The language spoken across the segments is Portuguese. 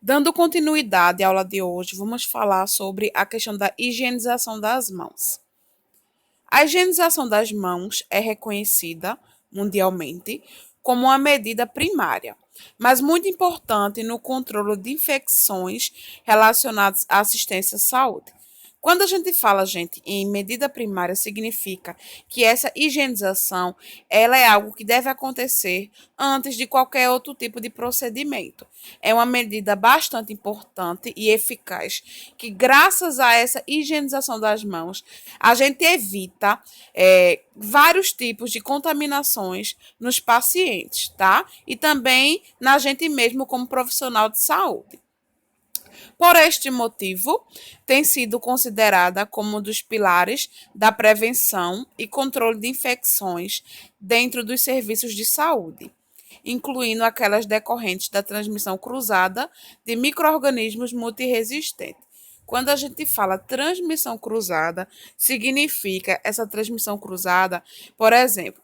Dando continuidade à aula de hoje, vamos falar sobre a questão da higienização das mãos. A higienização das mãos é reconhecida mundialmente como uma medida primária, mas muito importante no controle de infecções relacionadas à assistência à saúde. Quando a gente fala, gente, em medida primária, significa que essa higienização, ela é algo que deve acontecer antes de qualquer outro tipo de procedimento. É uma medida bastante importante e eficaz, que graças a essa higienização das mãos, a gente evita vários tipos de contaminações nos pacientes, tá? E também na gente mesmo como profissional de saúde. Por este motivo, tem sido considerada como um dos pilares da prevenção e controle de infecções dentro dos serviços de saúde, incluindo aquelas decorrentes da transmissão cruzada de micro-organismos multiresistentes. Quando a gente fala transmissão cruzada, significa essa transmissão cruzada, por exemplo,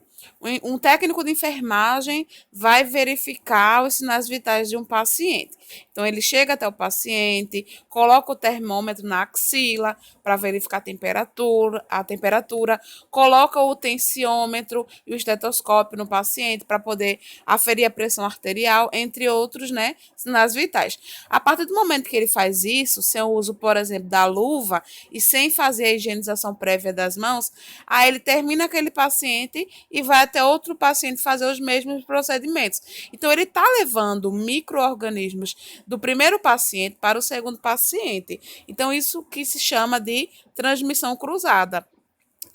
um técnico de enfermagem vai verificar os sinais vitais de um paciente. Então, ele chega até o paciente, coloca o termômetro na axila para verificar a temperatura, coloca o tensiômetro e o estetoscópio no paciente para poder aferir a pressão arterial, entre outros, né, sinais vitais. A partir do momento que ele faz isso, sem o uso, por exemplo, da luva e sem fazer a higienização prévia das mãos, aí ele termina aquele paciente e vai até outro paciente fazer os mesmos procedimentos. Então, ele está levando micro-organismos do primeiro paciente para o segundo paciente. Então, isso que se chama de transmissão cruzada,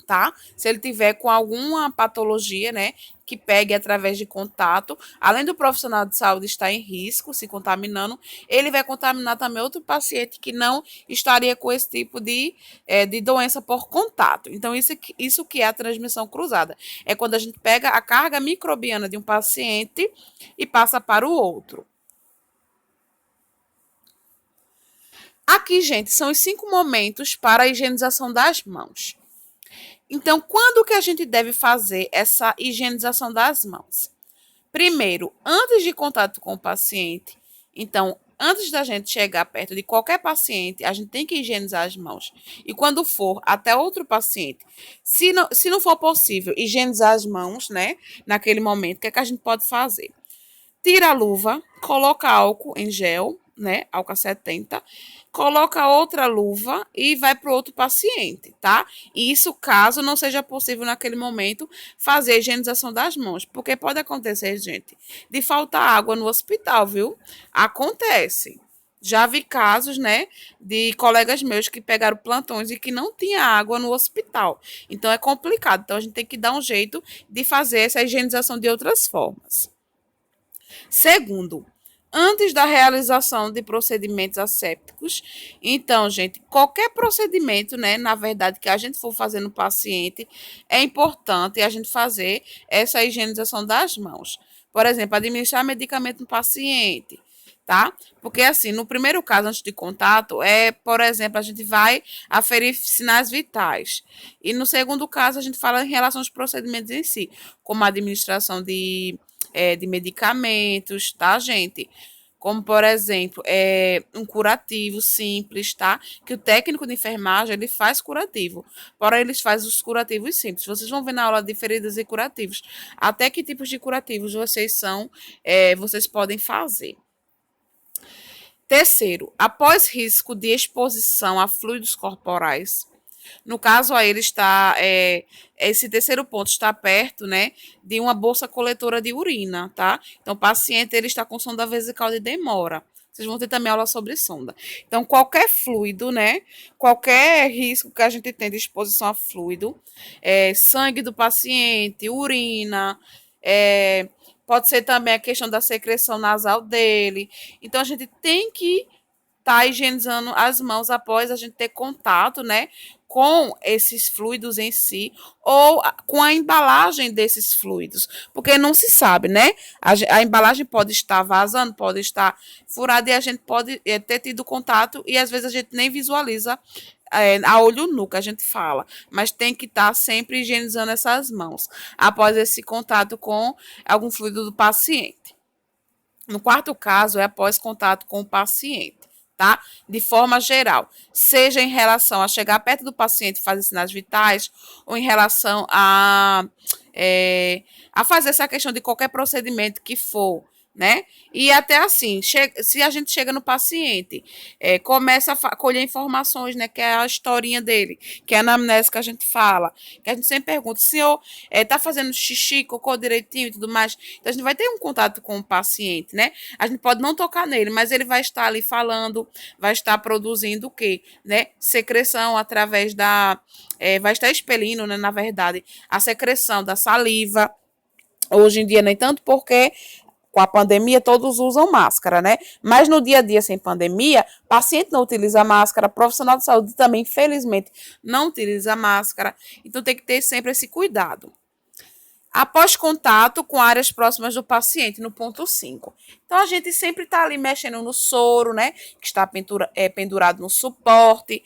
tá? Se ele tiver com alguma patologia, né, que pegue através de contato, além do profissional de saúde estar em risco, se contaminando, ele vai contaminar também outro paciente que não estaria com esse tipo de doença por contato. Então, isso que é a transmissão cruzada. É quando a gente pega a carga microbiana de um paciente e passa para o outro. Aqui, gente, são os 5 momentos para a higienização das mãos. Então, quando que a gente deve fazer essa higienização das mãos? Primeiro, antes de contato com o paciente. Então, antes da gente chegar perto de qualquer paciente, a gente tem que higienizar as mãos. E quando for até outro paciente, se não for possível higienizar as mãos, né, naquele momento, o que é que a gente pode fazer? Tira a luva, coloca álcool em gel, né, álcool 70, coloca outra luva e vai para o outro paciente, tá? Isso caso não seja possível naquele momento fazer a higienização das mãos, porque pode acontecer, gente, de faltar água no hospital, viu? Acontece. Já vi casos, né, de colegas meus que pegaram plantões e que não tinha água no hospital. Então é complicado. Então a gente tem que dar um jeito de fazer essa higienização de outras formas. Segundo, antes da realização de procedimentos assépticos, então, gente, qualquer procedimento, né, na verdade, que a gente for fazer no paciente, é importante a gente fazer essa higienização das mãos. Por exemplo, administrar medicamento no paciente, tá? Porque, assim, no primeiro caso, antes de contato, por exemplo, a gente vai aferir sinais vitais. E no segundo caso, a gente fala em relação aos procedimentos em si, como a administração de medicamentos, tá, gente? Como, por exemplo, um curativo simples, tá? Que o técnico de enfermagem, ele faz curativo. Porém, eles fazem os curativos simples. Vocês vão ver na aula de feridas e curativos. Até que tipos de curativos vocês podem fazer. Terceiro, após risco de exposição a fluidos corporais, no caso, aí ele está, esse terceiro ponto está perto, né, de uma bolsa coletora de urina, tá? Então, o paciente ele está com sonda vesical de demora. Vocês vão ter também aula sobre sonda. Então, qualquer fluido, né, qualquer risco que a gente tem de exposição a fluido, sangue do paciente, urina, pode ser também a questão da secreção nasal dele. Então, a gente tem que estar higienizando as mãos após a gente ter contato, né, com esses fluidos em si ou com a embalagem desses fluidos, porque não se sabe, né? A embalagem pode estar vazando, pode estar furada e a gente pode ter tido contato e às vezes a gente nem visualiza a olho nu, que a gente fala, mas tem que estar sempre higienizando essas mãos após esse contato com algum fluido do paciente. No quarto caso, é após contato com o paciente, tá? De forma geral, seja em relação a chegar perto do paciente e fazer sinais vitais, ou em relação a fazer essa questão de qualquer procedimento que for, né? E até assim, se a gente chega no paciente, começa a colher informações, né? Que é a historinha dele, que é a anamnese que a gente fala, que a gente sempre pergunta, senhor, tá fazendo xixi, cocô direitinho e tudo mais? Então a gente vai ter um contato com o paciente, né? A gente pode não tocar nele, mas ele vai estar ali falando, vai estar produzindo o quê? Né? Secreção através vai estar expelindo, né, na verdade, a secreção da saliva. Hoje em dia, nem tanto porque com a pandemia todos usam máscara, né? Mas no dia a dia sem pandemia, paciente não utiliza máscara, profissional de saúde também, infelizmente, não utiliza máscara. Então tem que ter sempre esse cuidado. Após contato com áreas próximas do paciente, no ponto 5. Então, a gente sempre está ali mexendo no soro, né? Que está pendurado no suporte,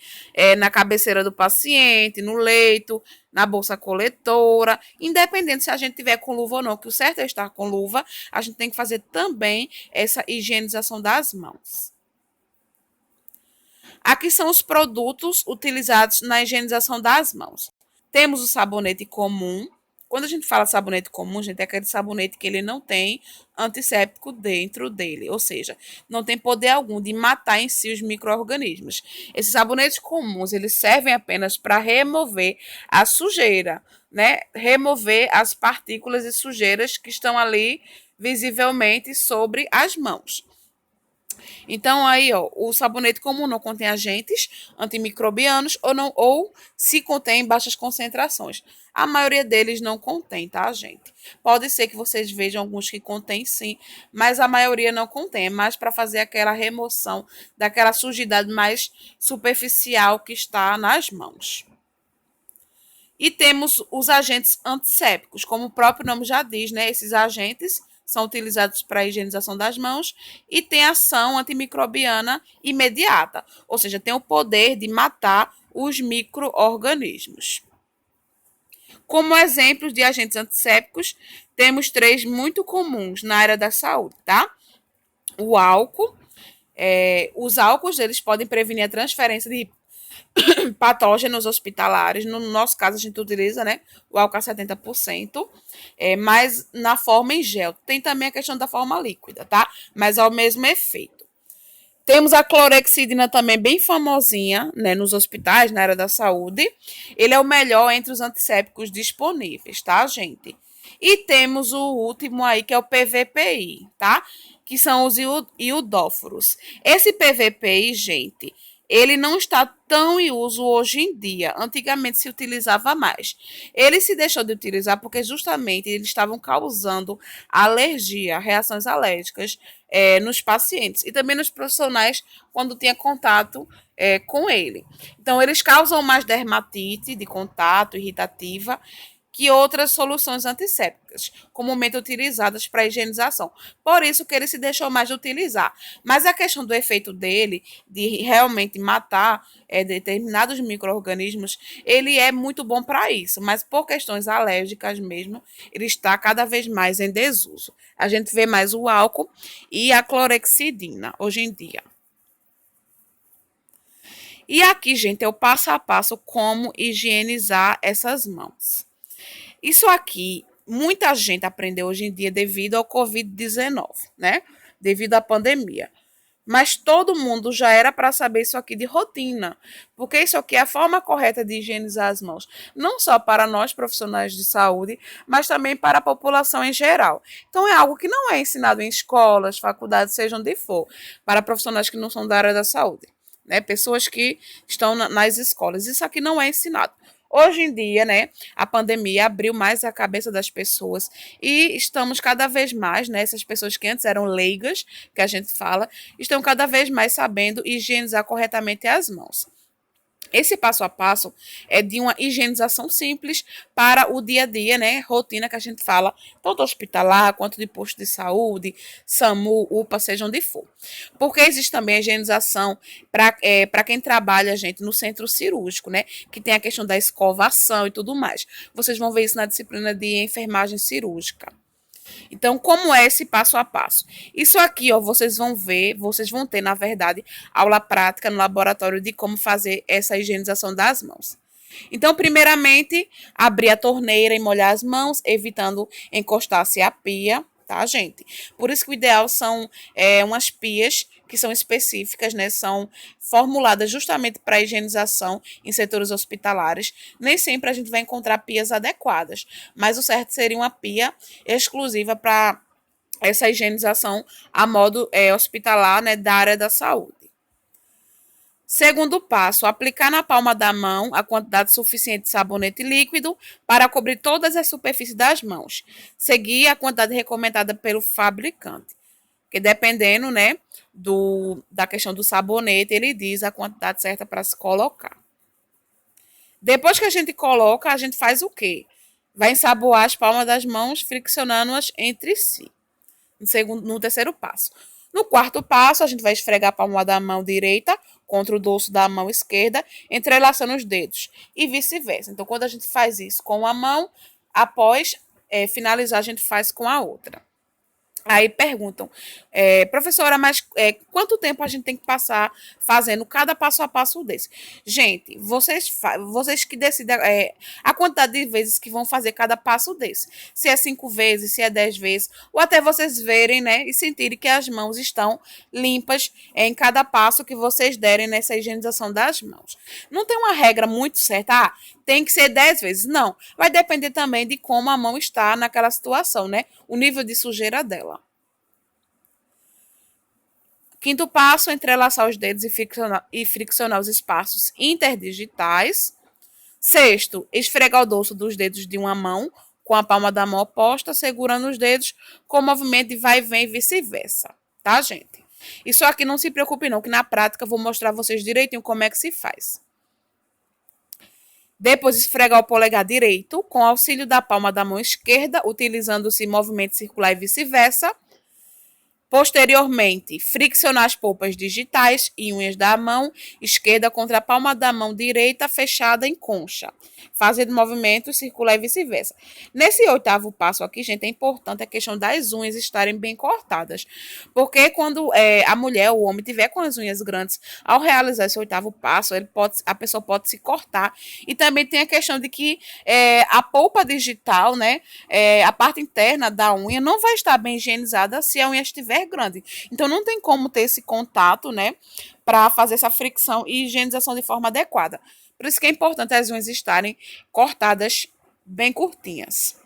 na cabeceira do paciente, no leito, na bolsa coletora. Independente se a gente tiver com luva ou não, que o certo é estar com luva, a gente tem que fazer também essa higienização das mãos. Aqui são os produtos utilizados na higienização das mãos. Temos o sabonete comum. Quando a gente fala sabonete comum, gente, é aquele sabonete que ele não tem antisséptico dentro dele, ou seja, não tem poder algum de matar em si os micro-organismos. Esses sabonetes comuns, eles servem apenas para remover a sujeira, né? Remover as partículas e sujeiras que estão ali visivelmente sobre as mãos. Então, aí, ó, o sabonete comum não contém agentes antimicrobianos ou se contém em baixas concentrações. A maioria deles não contém, tá, gente? Pode ser que vocês vejam alguns que contêm sim, mas a maioria não contém. É mais para fazer aquela remoção daquela sujidade mais superficial que está nas mãos. E temos os agentes antissépticos, como o próprio nome já diz, né? Esses agentes são utilizados para a higienização das mãos e tem ação antimicrobiana imediata, ou seja, tem o poder de matar os micro-organismos. Como exemplos de agentes antissépticos, temos 3 muito comuns na área da saúde, tá? O álcool. Os álcools, eles podem prevenir a transferência de patógenos hospitalares. No nosso caso, a gente utiliza, né, o álcool a 70%, mas na forma em gel. Tem também a questão da forma líquida, tá? Mas é o mesmo efeito. Temos a clorexidina também bem famosinha, né, nos hospitais, na área da saúde. Ele é o melhor entre os antissépticos disponíveis, tá, gente? E temos o último aí, que é o PVPI, tá? Que são os iodóforos. Esse PVPI, gente, ele não está tão em uso hoje em dia. Antigamente se utilizava mais. Ele se deixou de utilizar porque justamente eles estavam causando alergia, reações alérgicas nos pacientes e também nos profissionais quando tinha contato com ele. Então, eles causam mais dermatite de contato, irritativa, que outras soluções antissépticas, comumente utilizadas para higienização. Por isso que ele se deixou mais de utilizar. Mas a questão do efeito dele, de realmente matar determinados micro-organismos, ele é muito bom para isso. Mas por questões alérgicas mesmo, ele está cada vez mais em desuso. A gente vê mais o álcool e a clorexidina hoje em dia. E aqui, gente, é o passo a passo como higienizar essas mãos. Isso aqui, muita gente aprendeu hoje em dia devido ao Covid-19, né? Devido à pandemia. Mas todo mundo já era para saber isso aqui de rotina, porque isso aqui é a forma correta de higienizar as mãos, não só para nós profissionais de saúde, mas também para a população em geral. Então é algo que não é ensinado em escolas, faculdades, seja onde for, para profissionais que não são da área da saúde, né? Pessoas que estão nas escolas. Isso aqui não é ensinado. Hoje em dia, né, a pandemia abriu mais a cabeça das pessoas e estamos cada vez mais, né, essas pessoas que antes eram leigas, que a gente fala, estão cada vez mais sabendo higienizar corretamente as mãos. Esse passo a passo é de uma higienização simples para o dia a dia, né? Rotina que a gente fala, tanto hospitalar quanto de posto de saúde, SAMU, UPA, seja onde for. Porque existe também a higienização para quem trabalha, gente, no centro cirúrgico, né? Que tem a questão da escovação e tudo mais. Vocês vão ver isso na disciplina de enfermagem cirúrgica. Então, como é esse passo a passo? Isso aqui, ó, vocês vão ver, vocês vão ter, na verdade, aula prática no laboratório de como fazer essa higienização das mãos. Então, primeiramente, abrir a torneira e molhar as mãos, evitando encostar-se à pia, tá, gente? Por isso que o ideal são umas pias que são específicas, né? São formuladas justamente para higienização em setores hospitalares. Nem sempre a gente vai encontrar pias adequadas, mas o certo seria uma pia exclusiva para essa higienização a modo hospitalar, né, da área da saúde. Segundo passo, aplicar na palma da mão a quantidade suficiente de sabonete líquido para cobrir todas as superfícies das mãos. Seguir a quantidade recomendada pelo fabricante. Porque dependendo, né, da questão do sabonete, ele diz a quantidade certa para se colocar. Depois que a gente coloca, a gente faz o quê? Vai ensaboar as palmas das mãos, friccionando-as entre si. No terceiro passo. No quarto passo, a gente vai esfregar a palma da mão direita contra o dorso da mão esquerda, entrelaçando os dedos e vice-versa. Então, quando a gente faz isso com uma mão, após finalizar, a gente faz com a outra. Aí perguntam, professora, mas quanto tempo a gente tem que passar fazendo cada passo a passo desse? Gente, vocês que decidem a quantidade de vezes que vão fazer cada passo desse. Se é 5 vezes, se é 10 vezes, ou até vocês verem, né, e sentirem que as mãos estão limpas em cada passo que vocês derem nessa higienização das mãos. Não tem uma regra muito certa, tem que ser 10 vezes. Não, vai depender também de como a mão está naquela situação, né? O nível de sujeira dela. Quinto passo, entrelaçar os dedos e friccionar os espaços interdigitais. Sexto, esfregar o dorso dos dedos de uma mão com a palma da mão oposta, segurando os dedos com o movimento de vai e vem e vice-versa. Tá, gente? Isso aqui não se preocupe não, que na prática eu vou mostrar a vocês direitinho como é que se faz. Depois, esfregar o polegar direito com auxílio da palma da mão esquerda, utilizando-se movimento circular e vice-versa. Posteriormente, friccionar as polpas digitais e unhas da mão esquerda contra a palma da mão direita fechada em concha, fazendo movimentos circular e vice-versa. Nesse oitavo passo aqui, gente, é importante a questão das unhas estarem bem cortadas, porque quando a mulher ou o homem tiver com as unhas grandes, ao realizar esse oitavo passo, a pessoa pode se cortar. E também tem a questão de que a polpa digital, né, a parte interna da unha não vai estar bem higienizada se a unha estiver grande. Então, não tem como ter esse contato, né, para fazer essa fricção e higienização de forma adequada. Por isso que é importante as unhas estarem cortadas bem curtinhas.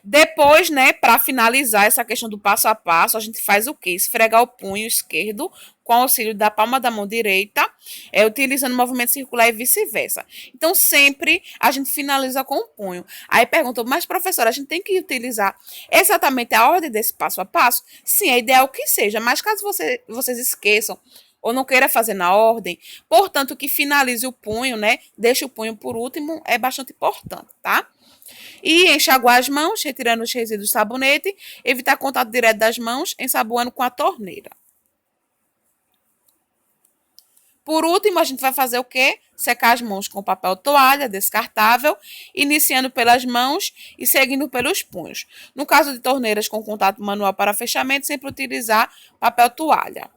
Depois, né, para finalizar essa questão do passo a passo, a gente faz o quê? Esfregar o punho esquerdo com o auxílio da palma da mão direita, utilizando o movimento circular e vice-versa. Então, sempre a gente finaliza com o punho. Aí perguntou, mas professora, a gente tem que utilizar exatamente a ordem desse passo a passo? Sim, é ideal que seja, mas caso vocês esqueçam ou não queira fazer na ordem, portanto, que finalize o punho, né? Deixe o punho por último, é bastante importante, tá? E enxaguar as mãos, retirando os resíduos de sabonete, evitar contato direto das mãos, ensaboando com a torneira. Por último, a gente vai fazer o quê? Secar as mãos com papel toalha descartável, iniciando pelas mãos e seguindo pelos punhos. No caso de torneiras com contato manual para fechamento, sempre utilizar papel toalha.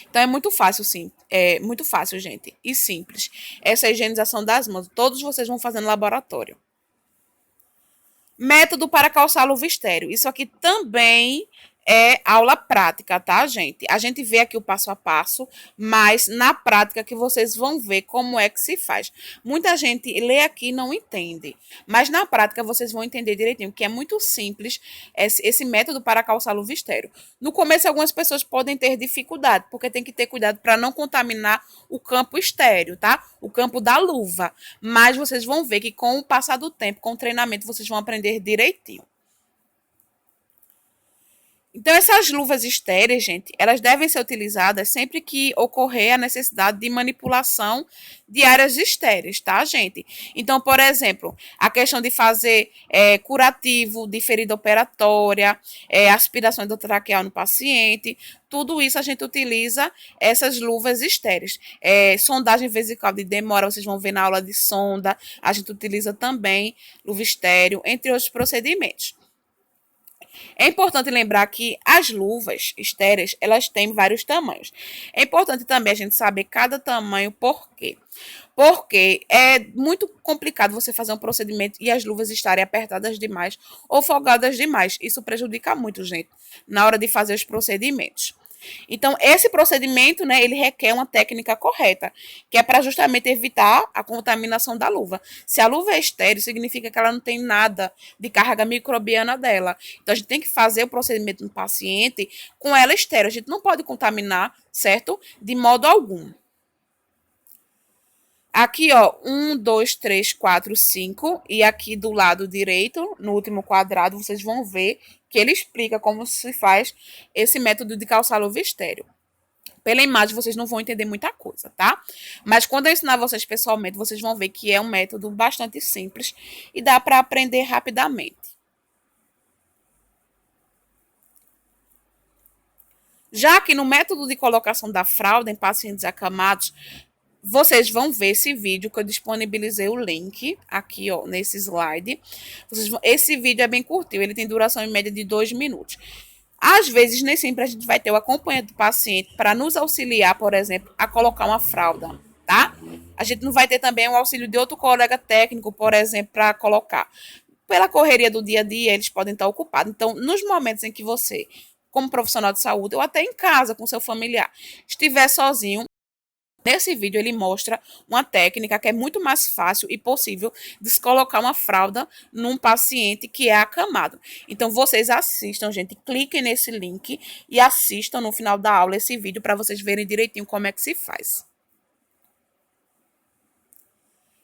Então, é muito fácil, sim. É muito fácil, gente. E simples. Essa higienização das mãos, todos vocês vão fazer no laboratório. Método para calçar luva estéreo. Isso aqui também é aula prática, tá, gente? A gente vê aqui o passo a passo, mas na prática que vocês vão ver como é que se faz. Muita gente lê aqui e não entende, mas na prática vocês vão entender direitinho, que é muito simples esse método para calçar luva estéreo. No começo, algumas pessoas podem ter dificuldade, porque tem que ter cuidado para não contaminar o campo estéreo, tá? O campo da luva. Mas vocês vão ver que com o passar do tempo, com o treinamento, vocês vão aprender direitinho. Então, essas luvas estéreis, gente, elas devem ser utilizadas sempre que ocorrer a necessidade de manipulação de áreas estéreis, tá, gente? Então, por exemplo, a questão de fazer curativo de ferida operatória, aspiração endotraqueal no paciente, tudo isso a gente utiliza essas luvas estéreis. Sondagem vesical de demora, vocês vão ver na aula de sonda, a gente utiliza também luva estéreo, entre outros procedimentos. É importante lembrar que as luvas estéreis, elas têm vários tamanhos. É importante também a gente saber cada tamanho, por quê? Porque é muito complicado você fazer um procedimento e as luvas estarem apertadas demais ou folgadas demais. Isso prejudica muito, gente, na hora de fazer os procedimentos. Então, esse procedimento, né, ele requer uma técnica correta, que é para justamente evitar a contaminação da luva. Se a luva é estéril, significa que ela não tem nada de carga microbiana dela. Então, a gente tem que fazer o procedimento no paciente com ela estéril. A gente não pode contaminar, certo? De modo algum. Aqui, ó, 1, 2, 3, 4, 5. E aqui do lado direito, no último quadrado, vocês vão ver que ele explica como se faz esse método de calçar luva estéreo. Pela imagem, vocês não vão entender muita coisa, tá? Mas quando eu ensinar vocês pessoalmente, vocês vão ver que é um método bastante simples e dá para aprender rapidamente. Já que no método de colocação da fralda em pacientes acamados, vocês vão ver esse vídeo que eu disponibilizei o link aqui, ó, nesse slide. Esse vídeo é bem curtinho, ele tem duração em média de 2 minutos. Às vezes, nem sempre a gente vai ter o acompanhamento do paciente para nos auxiliar, por exemplo, a colocar uma fralda, tá? A gente não vai ter também o auxílio de outro colega técnico, por exemplo, para colocar. Pela correria do dia a dia, eles podem estar ocupados. Então, nos momentos em que você, como profissional de saúde, ou até em casa com seu familiar, estiver sozinho, nesse vídeo ele mostra uma técnica que é muito mais fácil e possível de se colocar uma fralda num paciente que é acamado. Então vocês assistam, gente, cliquem nesse link e assistam no final da aula esse vídeo para vocês verem direitinho como é que se faz.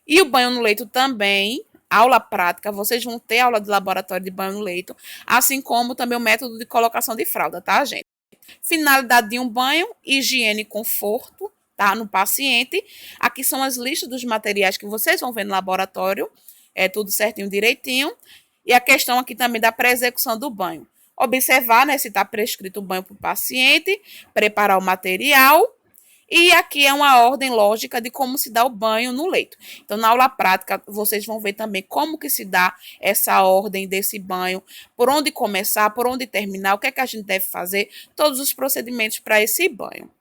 E o banho no leito também, aula prática, vocês vão ter aula de laboratório de banho no leito, assim como também o método de colocação de fralda, tá, gente? Finalidade de um banho, higiene e conforto, tá? No paciente. Aqui são as listas dos materiais que vocês vão ver no laboratório. É tudo certinho, direitinho. E a questão aqui também da pré-execução do banho. Observar, né, se está prescrito o banho para o paciente, preparar o material. E aqui é uma ordem lógica de como se dá o banho no leito. Então, na aula prática, vocês vão ver também como que se dá essa ordem desse banho, por onde começar, por onde terminar, o que é que a gente deve fazer, todos os procedimentos para esse banho.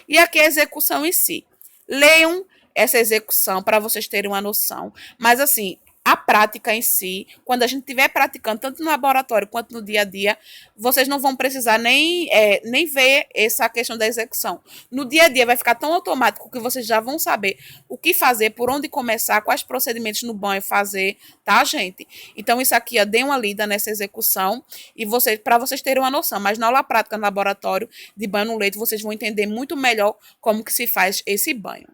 E aqui a execução em si. Leiam essa execução para vocês terem uma noção. Mas assim, a prática em si, quando a gente estiver praticando, tanto no laboratório quanto no dia a dia, vocês não vão precisar nem ver essa questão da execução. No dia a dia vai ficar tão automático que vocês já vão saber o que fazer, por onde começar, quais procedimentos no banho fazer, tá, gente? Então, isso aqui, ó, dê uma lida nessa execução e para vocês terem uma noção. Mas na aula prática no laboratório de banho no leito, vocês vão entender muito melhor como que se faz esse banho.